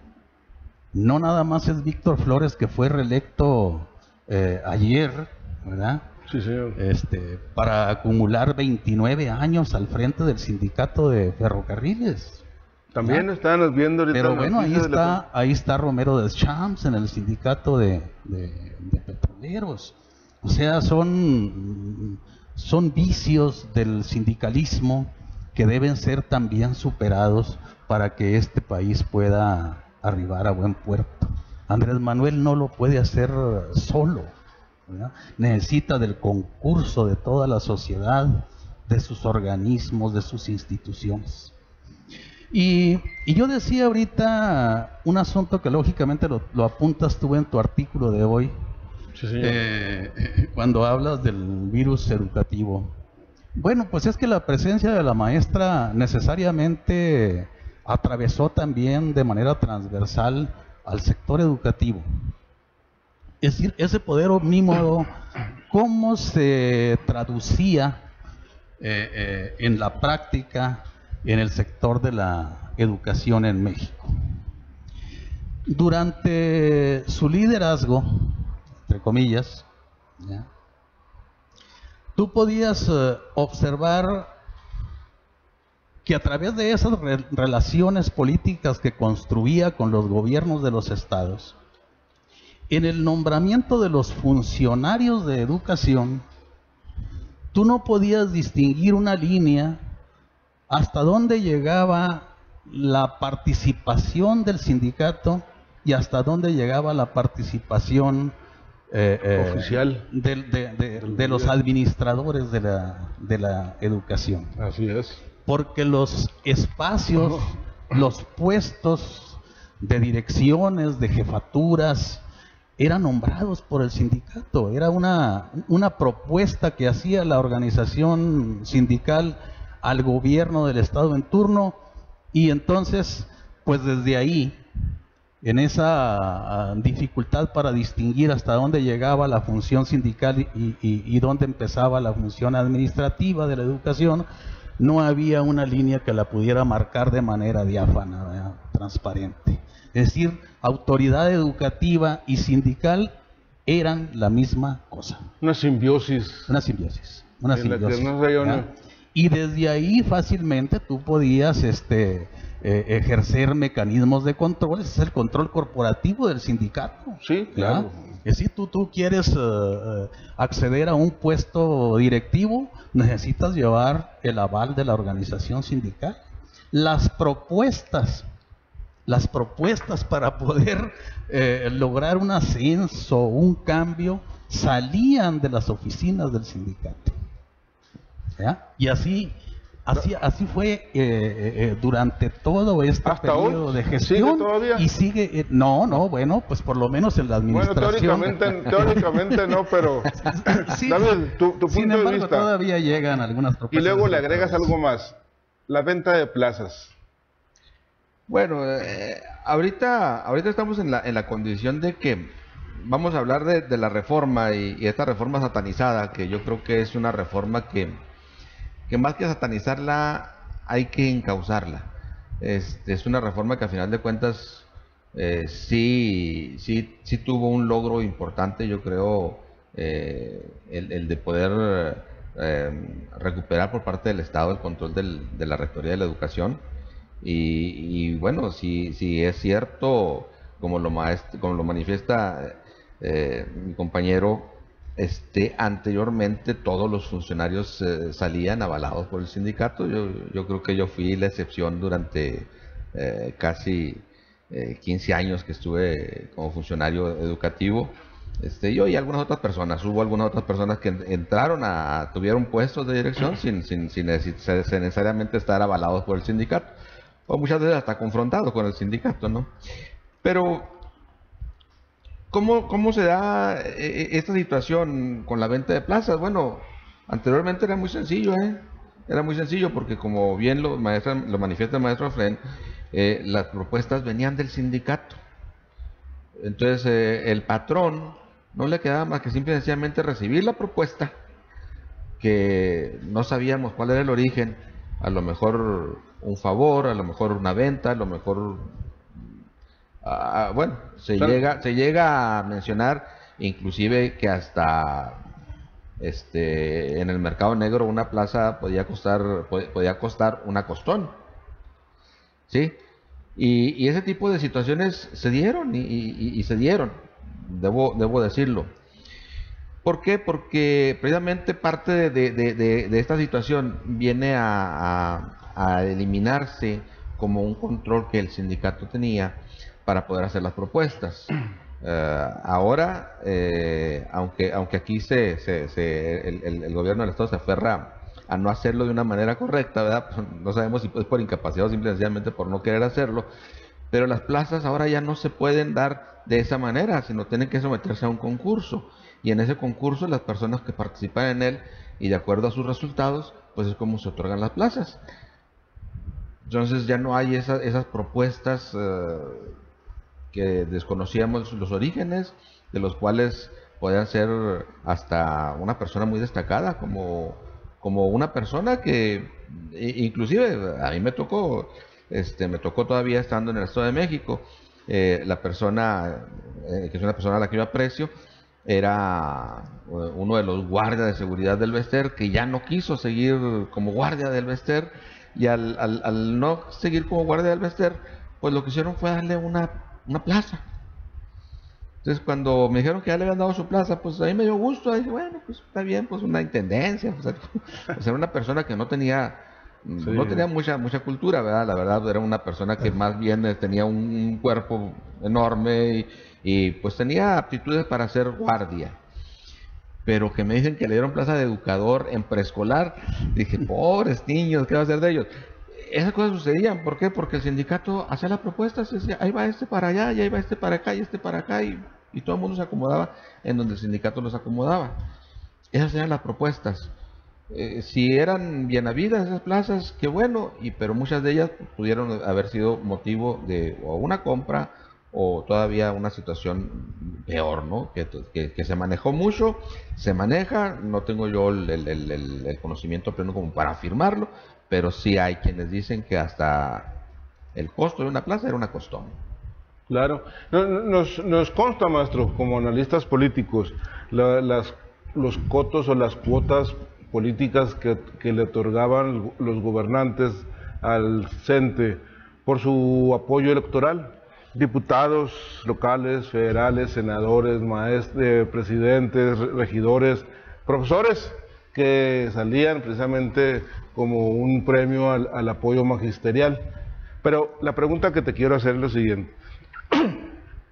B: No nada más es Víctor Flores, que fue reelecto ayer, ¿verdad?
A: Sí, señor.
B: Para acumular 29 años al frente del sindicato de ferrocarriles.
A: También están viendo ahorita.
B: Pero bueno, ahí está Romero Deschamps en el sindicato de petroleros. O sea, son vicios del sindicalismo que deben ser también superados para que este país pueda arribar a buen puerto. Andrés Manuel no lo puede hacer solo, ¿verdad? Necesita del concurso de toda la sociedad, de sus organismos, de sus instituciones. Y yo decía ahorita un asunto que lógicamente lo apuntas tú en tu artículo de hoy,
A: sí, señor.
B: Cuando hablas del virus educativo. Bueno, pues es que la presencia de la maestra necesariamente atravesó también de manera transversal al sector educativo. Es decir, ese poder omnímodo, ¿cómo se traducía en la práctica en el sector de la educación en México? Durante su liderazgo, entre comillas, ¿ya?, tú podías observar que a través de esas relaciones políticas que construía con los gobiernos de los estados, en el nombramiento de los funcionarios de educación, tú no podías distinguir una línea hasta dónde llegaba la participación del sindicato y hasta dónde llegaba la participación
A: oficial
B: de los administradores de la educación.
A: Así es.
B: Porque los espacios, los puestos de direcciones, de jefaturas, eran nombrados por el sindicato. Era una propuesta que hacía la organización sindical al gobierno del estado en turno, y entonces, pues desde ahí en esa dificultad para distinguir hasta dónde llegaba la función sindical y dónde empezaba la función administrativa de la educación, no había una línea que la pudiera marcar de manera diáfana, ¿verdad?, transparente. Es decir, autoridad educativa y sindical eran la misma cosa.
A: Una simbiosis.
B: Una simbiosis. Una
A: En la que
B: simbiosis.
A: no había una-
B: ¿verdad? Y desde ahí fácilmente tú podías ejercer mecanismos de control. Ese es el control corporativo del sindicato.
A: Sí, claro.
B: Que si tú quieres acceder a un puesto directivo, necesitas llevar el aval de la organización sindical. Las propuestas para poder lograr un ascenso, un cambio, salían de las oficinas del sindicato. ¿Ya? Y así fue durante todo este
A: ¿Hasta
B: periodo
A: hoy?
B: de gestión.
A: ¿Sigue todavía?
B: Y sigue, bueno, pues por lo menos en la
A: Bueno,
B: administración.
A: teóricamente no, pero
B: Sí,
A: dame tu punto
B: sin
A: de
B: embargo,
A: vista.
B: todavía llegan algunas
A: Y
B: propuestas.
A: luego le
B: de
A: agregas algo más, la venta de plazas.
C: Bueno, ahorita estamos en la condición de que vamos a hablar de la reforma y esta reforma satanizada, que yo creo que es una reforma que más que satanizarla hay que encauzarla. Es una reforma que a final de cuentas sí tuvo un logro importante, yo creo, el de poder recuperar por parte del Estado el control de la Rectoría de la Educación. Y bueno, si es cierto, como lo manifiesta mi compañero, anteriormente todos los funcionarios salían avalados por el sindicato. Yo creo que yo fui la excepción durante casi 15 años que estuve como funcionario educativo. Yo y algunas otras personas, hubo algunas otras personas que tuvieron puestos de dirección sin necesariamente estar avalados por el sindicato, o muchas veces hasta confrontados con el sindicato, ¿no? Pero ¿cómo se da esta situación con la venta de plazas? Bueno, anteriormente era muy sencillo, Era muy sencillo porque, como bien lo manifiesta el maestro Efraín, las propuestas venían del sindicato. Entonces, el patrón no le quedaba más que simple y sencillamente recibir la propuesta, que no sabíamos cuál era el origen, a lo mejor un favor, a lo mejor una venta, a lo mejor... bueno, se llega a mencionar inclusive que hasta en el mercado negro una plaza podía costar una costón, ¿sí? Y ese tipo de situaciones se dieron y se dieron, debo decirlo. ¿Por qué? Porque precisamente parte de esta situación viene a eliminarse como un control que el sindicato tenía para poder hacer las propuestas. Ahora, aunque aquí el gobierno del Estado se aferra a no hacerlo de una manera correcta, ¿verdad? Pues no sabemos si es por incapacidad o simplemente por no querer hacerlo, pero las plazas ahora ya no se pueden dar de esa manera, sino tienen que someterse a un concurso, y en ese concurso las personas que participan en él, y de acuerdo a sus resultados, pues es como se otorgan las plazas. Entonces ya no hay esas propuestas que desconocíamos los orígenes, de los cuales podían ser hasta una persona muy destacada, como una persona que, inclusive a mí me tocó todavía estando en el Estado de México, la persona, que es una persona a la que yo aprecio, era uno de los guardias de seguridad del Bester, que ya no quiso seguir como guardia del Bester, y al no seguir como guardia del Bester, pues lo que hicieron fue darle una plaza. Entonces, cuando me dijeron que ya le habían dado su plaza, pues a mí me dio gusto. Dije, bueno, pues está bien, pues una intendencia. Pues, era una persona que no tenía mucha cultura, ¿verdad? La verdad, era una persona que más bien tenía un cuerpo enorme y pues tenía aptitudes para ser guardia. Pero que me dicen que le dieron plaza de educador en preescolar, dije, pobres niños, ¿qué va a hacer de ellos? Esas cosas sucedían, ¿por qué? Porque el sindicato hacía la propuesta, se decía, ahí va este para allá, y ahí va este para acá, y este para acá, y todo el mundo se acomodaba en donde el sindicato los acomodaba. Esas eran las propuestas. Si eran bien habidas esas plazas, qué bueno, pero muchas de ellas pudieron haber sido motivo de o una compra o todavía una situación peor, ¿no? Que se manejó mucho, se maneja, no tengo yo el conocimiento pleno como para afirmarlo, pero sí hay quienes dicen que hasta el costo de una plaza era una costón.
A: Claro, nos consta, maestro, como analistas políticos, los cotos o las cuotas políticas que le otorgaban los gobernantes al CENTE por su apoyo electoral. Diputados locales, federales, senadores, presidentes, regidores, profesores que salían precisamente como un premio al apoyo magisterial. Pero la pregunta que te quiero hacer es lo siguiente.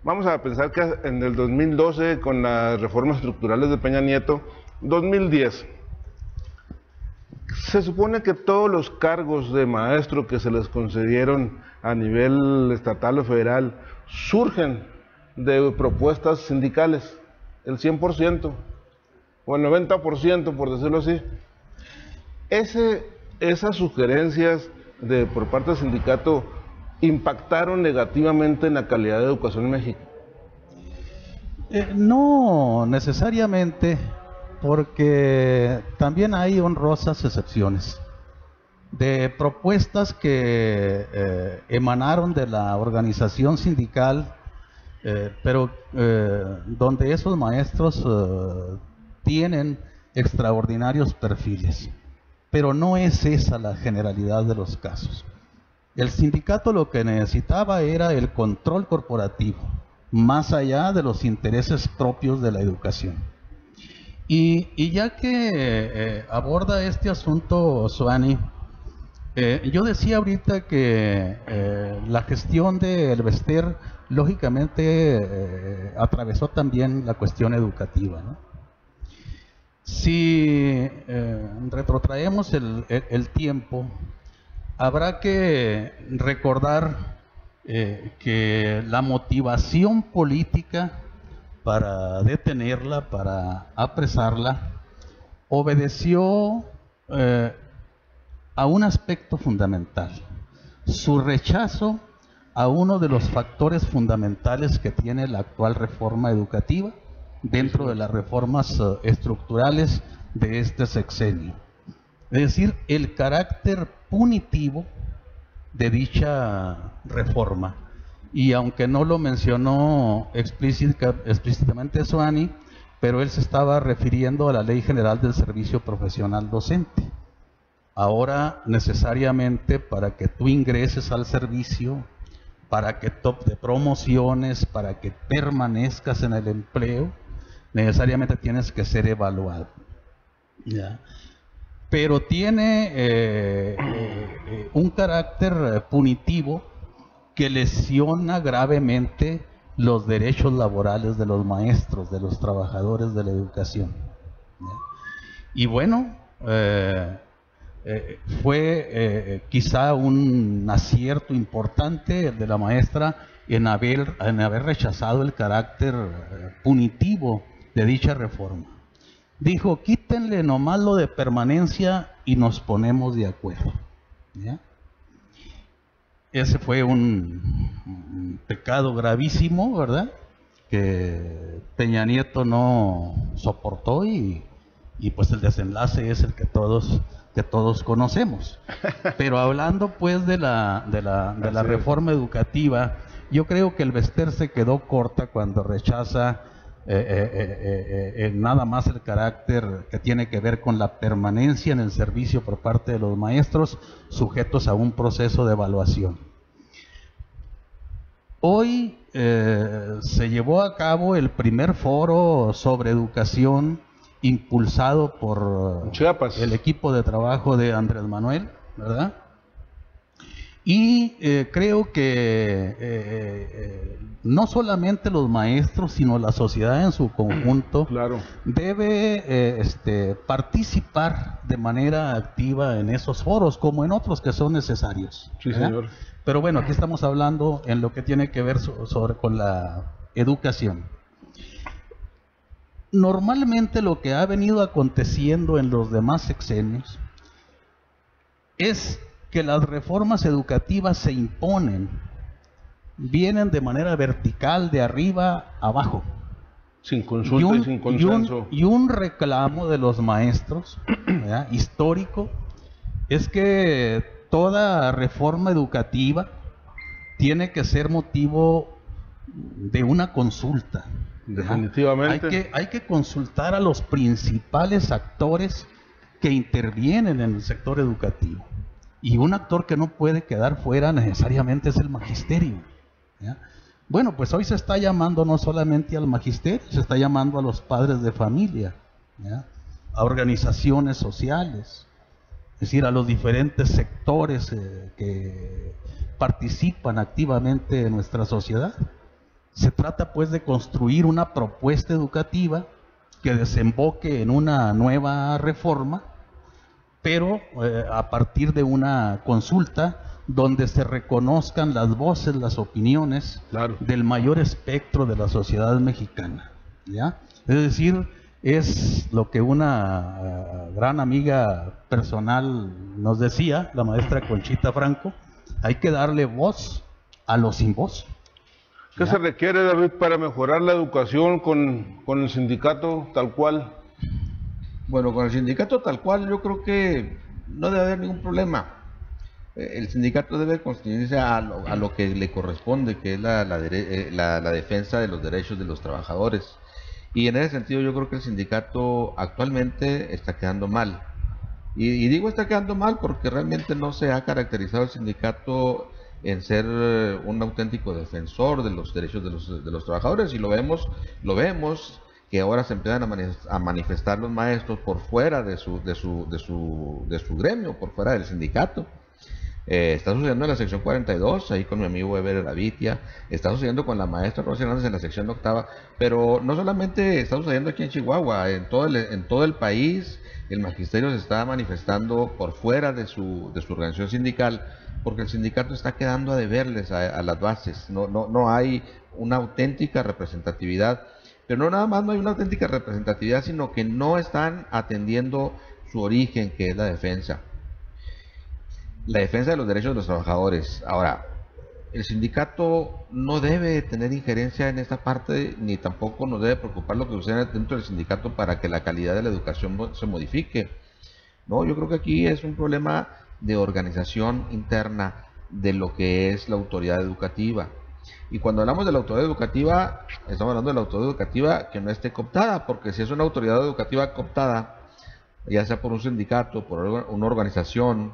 A: Vamos a pensar que en el 2012, con las reformas estructurales de Peña Nieto, 2010, se supone que todos los cargos de maestro que se les concedieron a nivel estatal o federal surgen de propuestas sindicales, el 100% o el 90%, por decirlo así. Esas sugerencias por parte del sindicato impactaron negativamente en la calidad de educación en México.
B: No necesariamente, porque también hay honrosas excepciones de propuestas que emanaron de la organización sindical, pero donde esos maestros tienen extraordinarios perfiles, pero no es esa la generalidad de los casos. El sindicato lo que necesitaba era el control corporativo, más allá de los intereses propios de la educación. Y ya que aborda este asunto, Suani, yo decía ahorita que la gestión de Elvester lógicamente atravesó también la cuestión educativa, ¿no? Si retrotraemos el tiempo, habrá que recordar que la motivación política para detenerla, para apresarla, obedeció a un aspecto fundamental: su rechazo a uno de los factores fundamentales que tiene la actual reforma educativa dentro de las reformas estructurales de este sexenio. Es decir, el carácter punitivo de dicha reforma. Y aunque no lo mencionó explícitamente Suani, pero él se estaba refiriendo a la Ley General del Servicio Profesional Docente. Ahora, necesariamente, para que tú ingreses al servicio, para que te promociones, para que permanezcas en el empleo, necesariamente tienes que ser evaluado, ¿ya? Pero tiene un carácter punitivo que lesiona gravemente los derechos laborales de los maestros, de los trabajadores de la educación, ¿ya? Y bueno, fue quizá un acierto importante el de la maestra en haber rechazado el carácter punitivo de dicha reforma. Dijo: quítenle nomás lo de permanencia y nos ponemos de acuerdo, ¿ya? Ese fue un pecado gravísimo, ¿verdad?, que Peña Nieto no soportó, y pues el desenlace es el que todos conocemos. Pero hablando pues de la reforma educativa, yo creo que Elvester se quedó corta cuando rechaza nada más el carácter que tiene que ver con la permanencia en el servicio por parte de los maestros sujetos a un proceso de evaluación. Hoy se llevó a cabo el primer foro sobre educación impulsado por
A: Chiapas,
B: el equipo de trabajo de Andrés Manuel, ¿verdad? Y creo que no solamente los maestros, sino la sociedad en su conjunto,
A: claro,
B: debe participar de manera activa en esos foros, como en otros que son necesarios,
A: sí,
B: ¿verdad?
A: señor.
B: Pero bueno, aquí estamos hablando en lo que tiene que ver con la educación. Normalmente lo que ha venido aconteciendo en los demás sexenios es que las reformas educativas se imponen vienen de manera vertical, de arriba a abajo.
A: Sin consulta y sin consenso.
B: Y un reclamo de los maestros, ¿verdad?, histórico, es que toda reforma educativa tiene que ser motivo de una consulta.
A: Definitivamente.
B: Hay que consultar a los principales actores que intervienen en el sector educativo. Y un actor que no puede quedar fuera necesariamente es el magisterio, ¿ya? Bueno, pues hoy se está llamando no solamente al magisterio, se está llamando a los padres de familia, ¿ya?, a organizaciones sociales, es decir, a los diferentes sectores que participan activamente en nuestra sociedad. Se trata pues de construir una propuesta educativa que desemboque en una nueva reforma, pero a partir de una consulta donde se reconozcan las voces, las opiniones,
A: claro,
B: del mayor espectro de la sociedad mexicana, ¿ya? Es decir, es lo que una gran amiga personal nos decía, la maestra Conchita Franco: hay que darle voz a los sin voz.
A: ¿Qué se requiere, David, para mejorar la educación con el sindicato tal cual?
C: Bueno, con el sindicato tal cual yo creo que no debe haber ningún problema. El sindicato debe constituirse a lo que le corresponde, que es la defensa de los derechos de los trabajadores. Y en ese sentido yo creo que el sindicato actualmente está quedando mal. Y digo está quedando mal porque realmente no se ha caracterizado el sindicato en ser un auténtico defensor de los derechos de los trabajadores, y lo vemos que ahora se empiezan a manifestar los maestros por fuera de su gremio, por fuera del sindicato. Está sucediendo en la sección 42, ahí con mi amigo Eber Gavitia, está sucediendo con la maestra Rosa Hernández en la sección octava, pero no solamente está sucediendo aquí en Chihuahua, en todo el país el magisterio se está manifestando por fuera de su organización sindical, porque el sindicato está quedando a deberles a las bases, no hay una auténtica representatividad, pero no nada más no hay una auténtica representatividad, sino que no están atendiendo su origen, que es la defensa de los derechos de los trabajadores. Ahora, el sindicato no debe tener injerencia en esta parte, ni tampoco nos debe preocupar lo que sucede dentro del sindicato para que la calidad de la educación se modifique. No, yo creo que aquí es un problema de organización interna de lo que es la autoridad educativa. Y cuando hablamos de la autoridad educativa, estamos hablando de la autoridad educativa que no esté cooptada, porque si es una autoridad educativa cooptada, ya sea por un sindicato, por una organización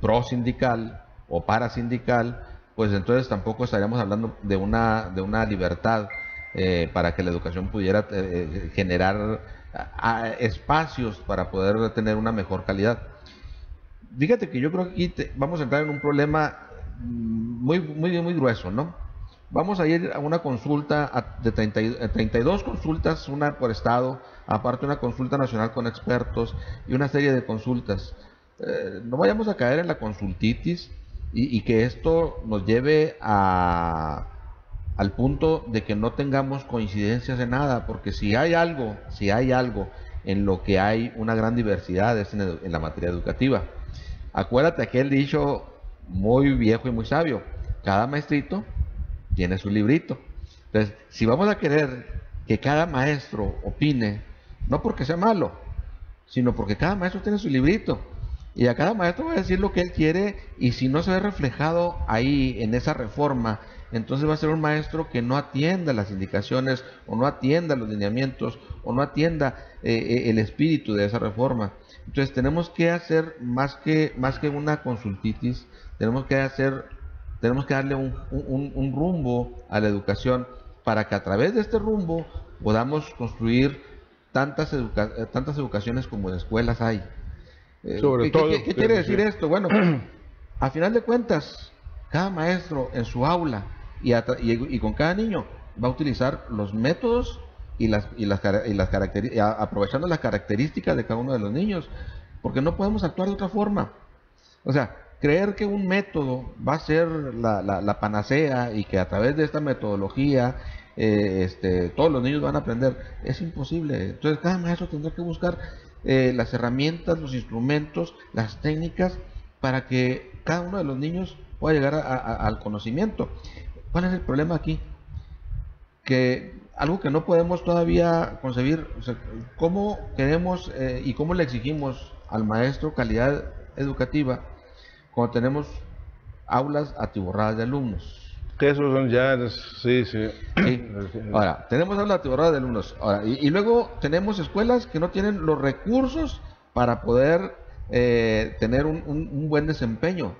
C: pro sindical o para sindical, pues entonces tampoco estaríamos hablando de una libertad para que la educación pudiera generar espacios para poder tener una mejor calidad. Fíjate que yo creo que aquí vamos a entrar en un problema muy grueso, ¿no? Vamos a ir a una consulta de 32 consultas, una por estado, aparte una consulta nacional con expertos y una serie de consultas. No vayamos a caer en la consultitis y que esto nos lleve al punto de que no tengamos coincidencias en nada, porque si hay algo en lo que hay una gran diversidad es en la materia educativa. Acuérdate aquel dicho muy viejo y muy sabio: cada maestrito tiene su librito. Entonces, si vamos a querer que cada maestro opine, no porque sea malo, sino porque cada maestro tiene su librito, y a cada maestro va a decir lo que él quiere, y si no se ve reflejado ahí en esa reforma, entonces va a ser un maestro que no atienda las indicaciones, o no atienda los lineamientos, o no atienda el espíritu de esa reforma. Entonces tenemos que hacer más que una consultitis, tenemos que darle un rumbo a la educación, para que a través de este rumbo podamos construir tantas educaciones como en escuelas hay. ¿Qué quiere decir esto? Bueno, a final de cuentas, cada maestro en su aula y con cada niño va a utilizar los métodos aprovechando las características de cada uno de los niños, porque no podemos actuar de otra forma. O sea, creer que un método va a ser la panacea y que a través de esta metodología todos los niños van a aprender, es imposible. Entonces cada maestro tendrá que buscar las herramientas, los instrumentos, las técnicas para que cada uno de los niños pueda llegar al conocimiento. ¿Cuál es el problema aquí? Que algo que no podemos todavía concebir, o sea, cómo queremos y cómo le exigimos al maestro calidad educativa cuando tenemos aulas atiborradas de alumnos.
A: Que esos son ya, sí.
C: Sí. Ahora, tenemos aulas atiborradas de alumnos. Ahora, y luego tenemos escuelas que no tienen los recursos para poder tener un buen desempeño.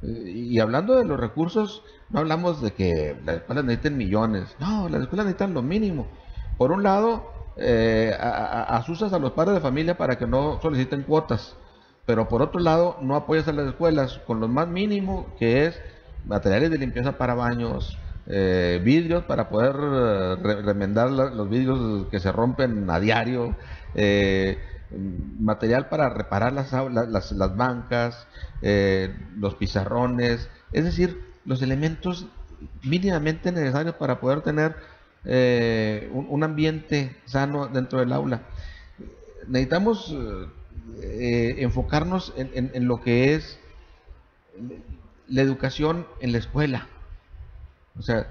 C: Y hablando de los recursos, no hablamos de que las escuelas necesiten millones. No, las escuelas necesitan lo mínimo. Por un lado, asustas a los padres de familia para que no soliciten cuotas. Pero por otro lado, no apoyas a las escuelas con lo más mínimo, que es materiales de limpieza para baños, vidrios para poder remendar los vidrios que se rompen a diario, material para reparar las bancas, los pizarrones, es decir, los elementos mínimamente necesarios para poder tener un ambiente sano dentro del aula. Necesitamos enfocarnos en lo que es la educación en la escuela. O sea,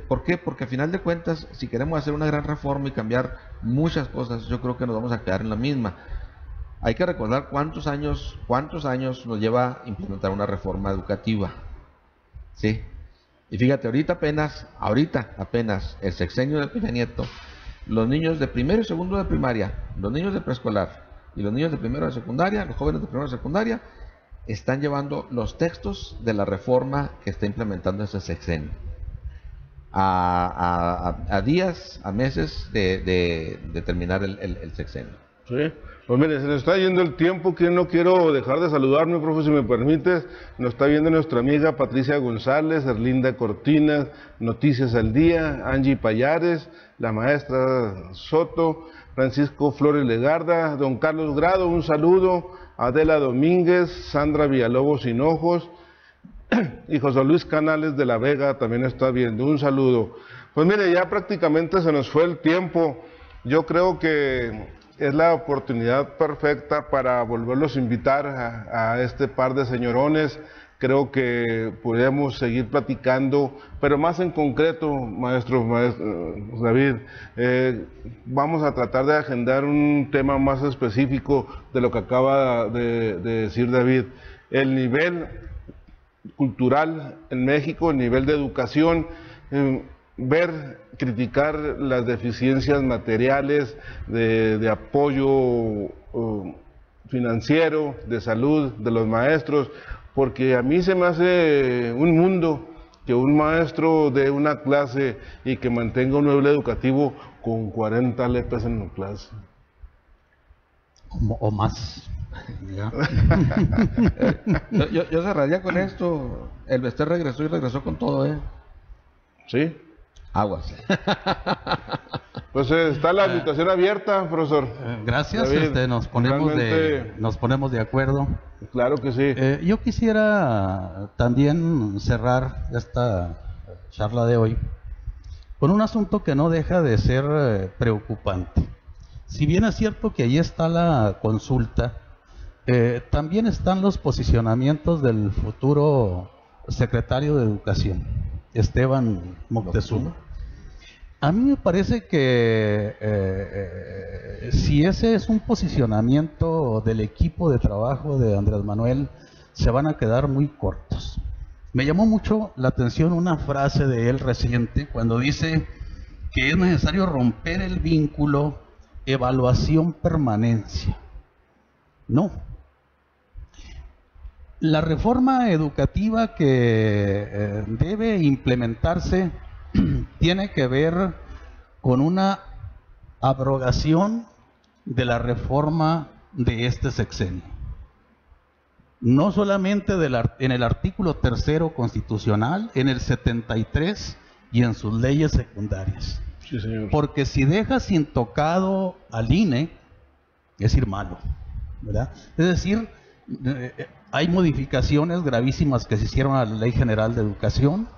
C: ¿por qué? Porque a final de cuentas, si queremos hacer una gran reforma y cambiar muchas cosas, yo creo que nos vamos a quedar en la misma. Hay que recordar cuántos años nos lleva implementar una reforma educativa. ¿Sí? Y fíjate, ahorita apenas, el sexenio de Peña Nieto, los niños de primero y segundo de primaria, los niños de preescolar y los niños de primero de secundaria, los jóvenes de primero de secundaria, están llevando los textos de la reforma que está implementando ese sexenio. A días, a meses de terminar el sexenio.
A: Sí. Pues mire, se nos está yendo el tiempo, que no quiero dejar de saludarme, profe, si me permites. Nos está viendo nuestra amiga Patricia González, Erlinda Cortinas, Noticias al Día, Angie Payares, la maestra Soto, Francisco Flores Legarda, don Carlos Grado, un saludo, Adela Domínguez, Sandra Villalobos Hinojos, y José Luis Canales de la Vega también está viendo, un saludo. Pues mire, ya prácticamente se nos fue el tiempo. Yo creo que es la oportunidad perfecta para volverlos a invitar a este par de señorones. Creo que podemos seguir platicando, pero más en concreto, maestro David, vamos a tratar de agendar un tema más específico de lo que acaba de decir David. El nivel cultural en México, el nivel de educación, criticar las deficiencias materiales, de apoyo financiero, de salud de los maestros, porque a mí se me hace un mundo que un maestro dé una clase y que mantenga un nivel educativo con 40 lepes en la clase.
B: O más.
C: yo cerraría con esto. El Bester regresó y regresó con todo, ¿eh?
A: ¿Sí?
C: Aguas.
A: Pues está la invitación abierta, profesor.
B: Gracias,
A: David,
B: nos ponemos de acuerdo.
A: Claro que sí.
B: Yo quisiera también cerrar esta charla de hoy con un asunto que no deja de ser preocupante. Si bien es cierto que ahí está la consulta, también están los posicionamientos del futuro secretario de Educación, Esteban Moctezuma. A mí me parece que si ese es un posicionamiento del equipo de trabajo de Andrés Manuel, se van a quedar muy cortos. Me llamó mucho la atención una frase de él reciente cuando dice que es necesario romper el vínculo evaluación-permanencia. No. La reforma educativa que debe implementarse tiene que ver con una abrogación de la reforma de este sexenio. No solamente en el artículo 3 constitucional, en el 73 y en sus leyes secundarias.
A: Sí, señor.
B: Porque si dejas intocado al INE, es ir malo, ¿verdad? Es decir, hay modificaciones gravísimas que se hicieron a la Ley General de Educación,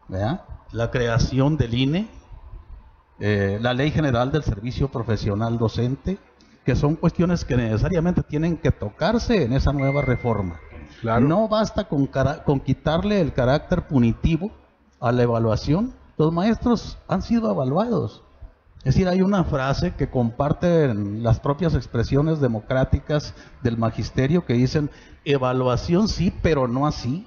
B: ¿verdad? La creación del INE, la Ley General del Servicio Profesional Docente, que son cuestiones que necesariamente tienen que tocarse en esa nueva reforma.
A: Claro.
B: No basta con quitarle el carácter punitivo a la evaluación. Los maestros han sido evaluados. Es decir, hay una frase que comparten las propias expresiones democráticas del magisterio que dicen, evaluación sí, pero no así.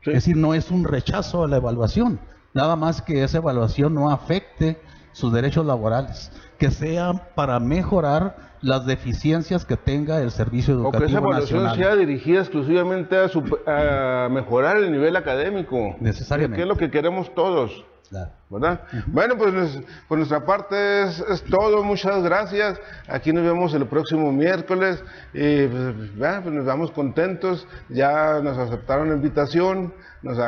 A: Sí.
B: Es decir, no es un rechazo a la evaluación, nada más que esa evaluación no afecte sus derechos laborales, que sea para mejorar las deficiencias que tenga el servicio
A: O que esa
B: educativo
A: evaluación
B: nacional.
A: sea dirigida exclusivamente a mejorar el nivel académico.
B: Necesariamente.
A: Que es lo que queremos todos.
B: Claro.
A: ¿Verdad? Bueno, pues por nuestra parte es todo. Muchas gracias. Aquí nos vemos el próximo miércoles. Pues nos vamos contentos. Ya nos aceptaron la invitación, nos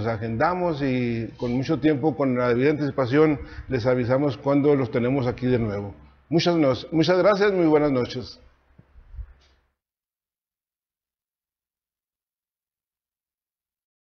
A: agendamos y con mucho tiempo, con la debida anticipación, les avisamos cuando los tenemos aquí de nuevo. Muchas gracias, muy buenas noches.